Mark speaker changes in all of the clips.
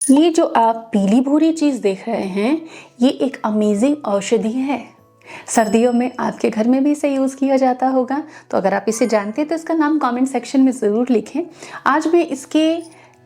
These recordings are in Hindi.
Speaker 1: ये जो आप पीली भूरी चीज़ देख रहे हैं, ये एक अमेजिंग औषधि है। सर्दियों में आपके घर में भी इसे यूज़ किया जाता होगा, तो अगर आप इसे जानते हैं तो इसका नाम कमेंट सेक्शन में ज़रूर लिखें। आज मैं इसके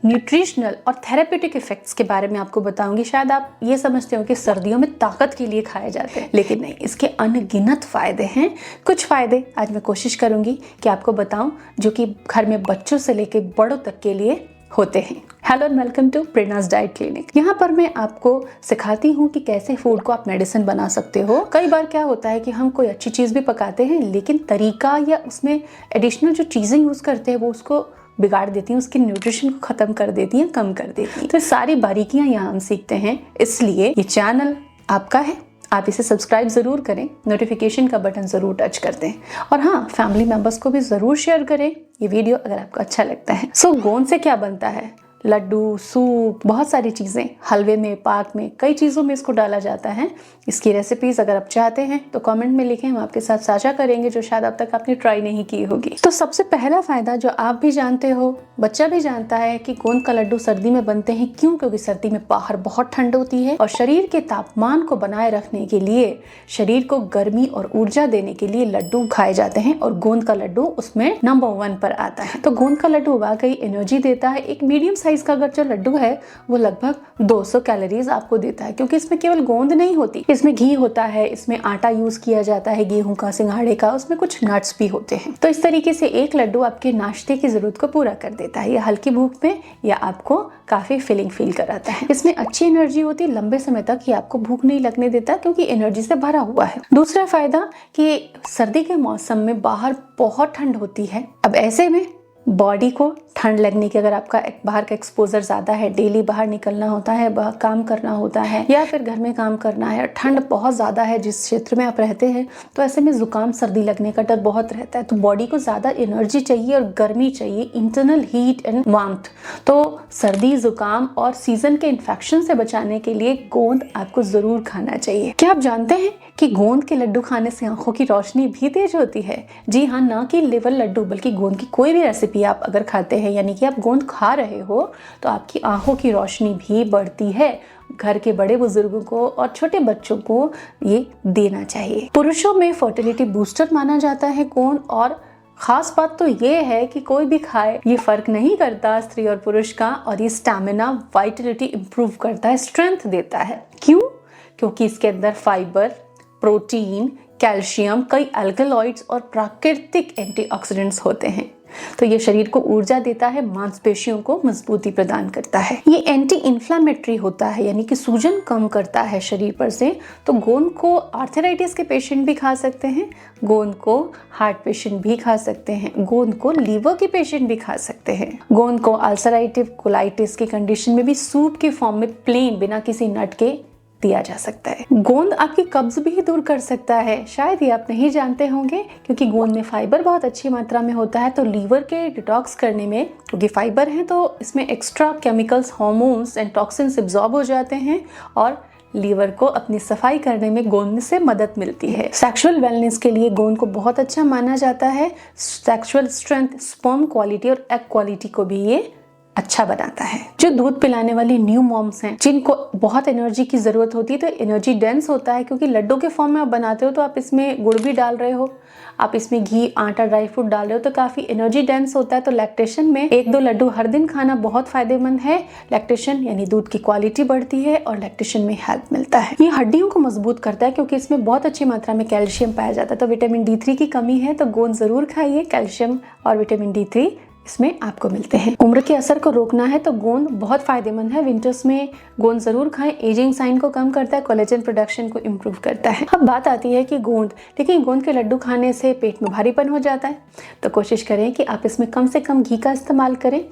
Speaker 1: न्यूट्रिशनल और थेरेप्यूटिक इफ़ेक्ट्स के बारे में आपको बताऊंगी। शायद आप ये समझते हो कि सर्दियों में ताकत के लिए खाए जाते हैं, लेकिन नहीं, इसके अनगिनत फ़ायदे हैं। कुछ फ़ायदे आज मैं कोशिश करूंगी कि आपको बताऊं, जो कि घर में बच्चों से लेकर बड़ों तक के लिए होते हैं। हेलो एंड वेलकम टू प्रेरणास डाइट क्लिनिक। यहाँ पर मैं आपको सिखाती हूँ कि कैसे फूड को आप मेडिसिन बना सकते हो। कई बार क्या होता है कि हम कोई अच्छी चीज़ भी पकाते हैं, लेकिन तरीका या उसमें एडिशनल जो चीज़ें यूज़ करते हैं वो उसको बिगाड़ देती हैं, उसके न्यूट्रिशन को ख़त्म कर देती हैं, कम कर देती हैं। तो सारी बारीकियाँ यहाँ हम सीखते हैं, इसलिए ये चैनल आपका है। आप इसे सब्सक्राइब ज़रूर करें, नोटिफिकेशन का बटन ज़रूर टच कर दें, और हाँ, फैमिली मेम्बर्स को भी ज़रूर शेयर करें ये वीडियो अगर आपको अच्छा लगता है। गोंद से क्या बनता है? लड्डू, सूप, बहुत सारी चीज़ें, हलवे में, पाक में, कई चीज़ों में इसको डाला जाता है। इसकी रेसिपीज़ अगर आप चाहते हैं तो कमेंट में लिखें, हम आपके साथ साझा करेंगे जो शायद अब तक आपने ट्राई नहीं की होगी। तो सबसे पहला फ़ायदा जो आप भी जानते हो, बच्चा भी जानता है, कि गोंद का लड्डू सर्दी में बनते हैं। क्यों? क्योंकि सर्दी में बाहर बहुत ठंड होती है और शरीर के तापमान को बनाए रखने के लिए, शरीर को गर्मी और ऊर्जा देने के लिए लड्डू खाए जाते हैं, और गोंद का लड्डू उसमें नंबर 1 पर आता है। तो गोंद का लड्डू वाकई एनर्जी देता है। एक मीडियम साइज का अगर जो लड्डू है वो लगभग 200 कैलोरीज आपको देता है, क्योंकि इसमें केवल गोंद नहीं होती, इसमें घी होता है, इसमें आटा यूज किया जाता है गेहूं का, सिंघाड़े का, उसमें कुछ नट्स भी होते हैं। तो इस तरीके से एक लड्डू आपके नाश्ते की जरूरत को पूरा कर देता है, या हल्की भूख में, या आपको काफी फिलिंग फील कराता है। इसमें अच्छी एनर्जी होती है, लंबे समय तक ये आपको भूख नहीं लगने देता, क्योंकि एनर्जी से भरा हुआ है। दूसरा फायदा कि सर्दी के मौसम में बाहर बहुत ठंड होती है। अब ऐसे में बॉडी को ठंड लगने की, अगर आपका बाहर का एक्सपोजर ज़्यादा है, डेली बाहर निकलना होता है, काम करना होता है, या फिर घर में काम करना है, ठंड बहुत ज़्यादा है जिस क्षेत्र में आप रहते हैं, तो ऐसे में ज़ुकाम सर्दी लगने का डर बहुत रहता है। तो बॉडी को ज़्यादा एनर्जी चाहिए और गर्मी चाहिए, इंटरनल हीट एंड वार्मथ। तो सर्दी, ज़ुकाम और सीजन के इन्फेक्शन से बचाने के लिए गोंद आपको ज़रूर खाना चाहिए। क्या आप जानते हैं कि गोंद के लड्डू खाने से आंखों की रोशनी भी तेज होती है? जी हाँ, ना कि लिवर लड्डू, बल्कि गोंद की कोई भी रेसिपी आप अगर खाते हैं, यानी कि आप गोंद खा रहे हो, तो आपकी आंखों की रोशनी भी बढ़ती है। घर के बड़े बुजुर्गों को और छोटे बच्चों को ये देना चाहिए। पुरुषों में फर्टिलिटी बूस्टर माना जाता है गोंद, और खास बात तो ये है कि कोई भी खाए, ये फर्क नहीं करता स्त्री और पुरुष का, और ये स्टैमिना, वाइटलिटी इंप्रूव करता है, स्ट्रेंथ देता है। क्यों? क्योंकि इसके अंदर फाइबर, प्रोटीन, कैल्शियम, कई एल्कलॉइड्स और प्राकृतिक एंटीऑक्सीडेंट्स होते हैं। तो ये शरीर को ऊर्जा देता है, मांसपेशियों को मजबूती प्रदान करता है। ये एंटी इन्फ्लामेटरी होता है, यानी कि सूजन कम करता है शरीर पर से। तो गोंद को आर्थराइटिस के पेशेंट भी खा सकते हैं, गोंद को हार्ट पेशेंट भी खा सकते हैं, गोंद को लीवर के पेशेंट भी खा सकते हैं। गोंद को अल्सराइटिव कोलाइटिस की कंडीशन में भी सूप के फॉर्म में प्लेन, बिना किसी नट के, दिया जा सकता है। गोंद आपकी कब्ज भी दूर कर सकता है, शायद ये आप नहीं जानते होंगे, क्योंकि गोंद में फाइबर बहुत अच्छी मात्रा में होता है। तो लीवर के डिटॉक्स करने में, क्योंकि फाइबर है, तो इसमें extra chemicals, hormones and toxins absorb हो जाते हैं, और लीवर को अपनी सफाई करने में गोंद से मदद मिलती है। सेक्सुअल वेलनेस के लिए गोंद को बहुत अच्छा माना जाता है। सेक्सुअल स्ट्रेंथ, स्पर्म क्वालिटी और एग क्वालिटी को भी ये अच्छा बनाता है। जो दूध पिलाने वाली न्यू मॉम्स हैं, जिनको बहुत एनर्जी की जरूरत होती है, तो एनर्जी डेंस होता है, क्योंकि लड्डू के फॉर्म में आप बनाते हो तो आप इसमें गुड़ भी डाल रहे हो, आप इसमें घी, आटा, ड्राई फ्रूट डाल रहे हो, तो काफी एनर्जी डेंस होता है। तो लैक्टेशन में 1-2 लड्डू हर दिन खाना बहुत फायदेमंद है। लैक्टेशन यानी दूध की क्वालिटी बढ़ती है और लैक्टेशन में हेल्प मिलता है। ये हड्डियों को मजबूत करता है, क्योंकि इसमें बहुत अच्छी मात्रा में कैल्शियम पाया जाता है। तो विटामिन D3 की कमी है तो गोंद जरूर खाइए, कैल्शियम और विटामिन D3 इसमें आपको मिलते हैं। उम्र के असर को रोकना है तो गोंद बहुत फायदेमंद है। विंटर्स में गोंद जरूर खाएं, एजिंग साइन को कम करता है, कोलेजन प्रोडक्शन को इम्प्रूव करता है। अब बात आती है कि गोंद, लेकिन गोंद के लड्डू खाने से पेट में भारीपन हो जाता है, तो कोशिश करें कि आप इसमें कम से कम घी का इस्तेमाल करें।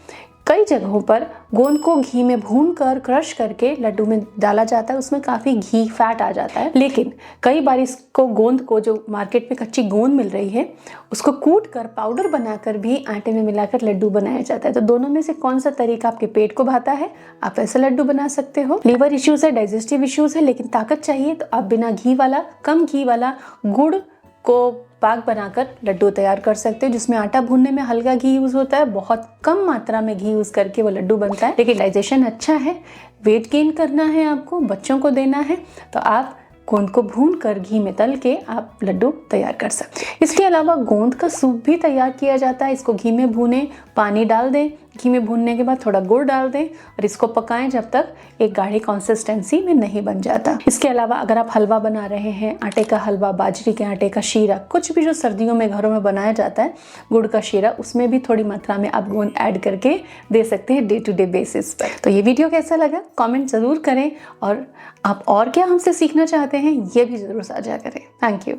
Speaker 1: कई जगहों पर गोंद को घी में भूनकर क्रश करके लड्डू में डाला जाता है, उसमें काफ़ी घी फैट आ जाता है। लेकिन कई बार इसको, गोंद को, जो मार्केट में कच्ची गोंद मिल रही है, उसको कूट कर पाउडर बनाकर भी आटे में मिलाकर लड्डू बनाया जाता है। तो दोनों में से कौन सा तरीका आपके पेट को भाता है, आप ऐसे लड्डू बना सकते हो। लीवर इश्यूज है, डाइजेस्टिव इश्यूज है, लेकिन ताकत चाहिए, तो आप बिना घी वाला, कम घी वाला गुड़ को पाक बनाकर लड्डू तैयार कर सकते हो, जिसमें आटा भूनने में हल्का घी यूज़ होता है, बहुत कम मात्रा में घी यूज़ करके वो लड्डू बनता है। लेकिन डाइजेशन अच्छा है, वेट गेन करना है आपको, बच्चों को देना है, तो आप गोंद को भून कर घी में तल के आप लड्डू तैयार कर सकते हैं। इसके अलावा गोंद का सूप भी तैयार किया जाता है। इसको घी में भूनें, पानी डाल दें, घी में भूनने के बाद थोड़ा गुड़ डाल दें और इसको पकाएं जब तक एक गाढ़ी कंसिस्टेंसी में नहीं बन जाता। इसके अलावा अगर आप हलवा बना रहे हैं, आटे का हलवा, बाजरे के आटे का शीरा, कुछ भी जो सर्दियों में घरों में बनाया जाता है, गुड़ का शीरा, उसमें भी थोड़ी मात्रा में आप गोंद ऐड करके दे सकते हैं डे टू डे बेसिस पर। तो ये वीडियो कैसा लगा कमेंट ज़रूर करें और आप और क्या हमसे सीखना चाहते हैं ये भी ज़रूर साझा करें। Thank you.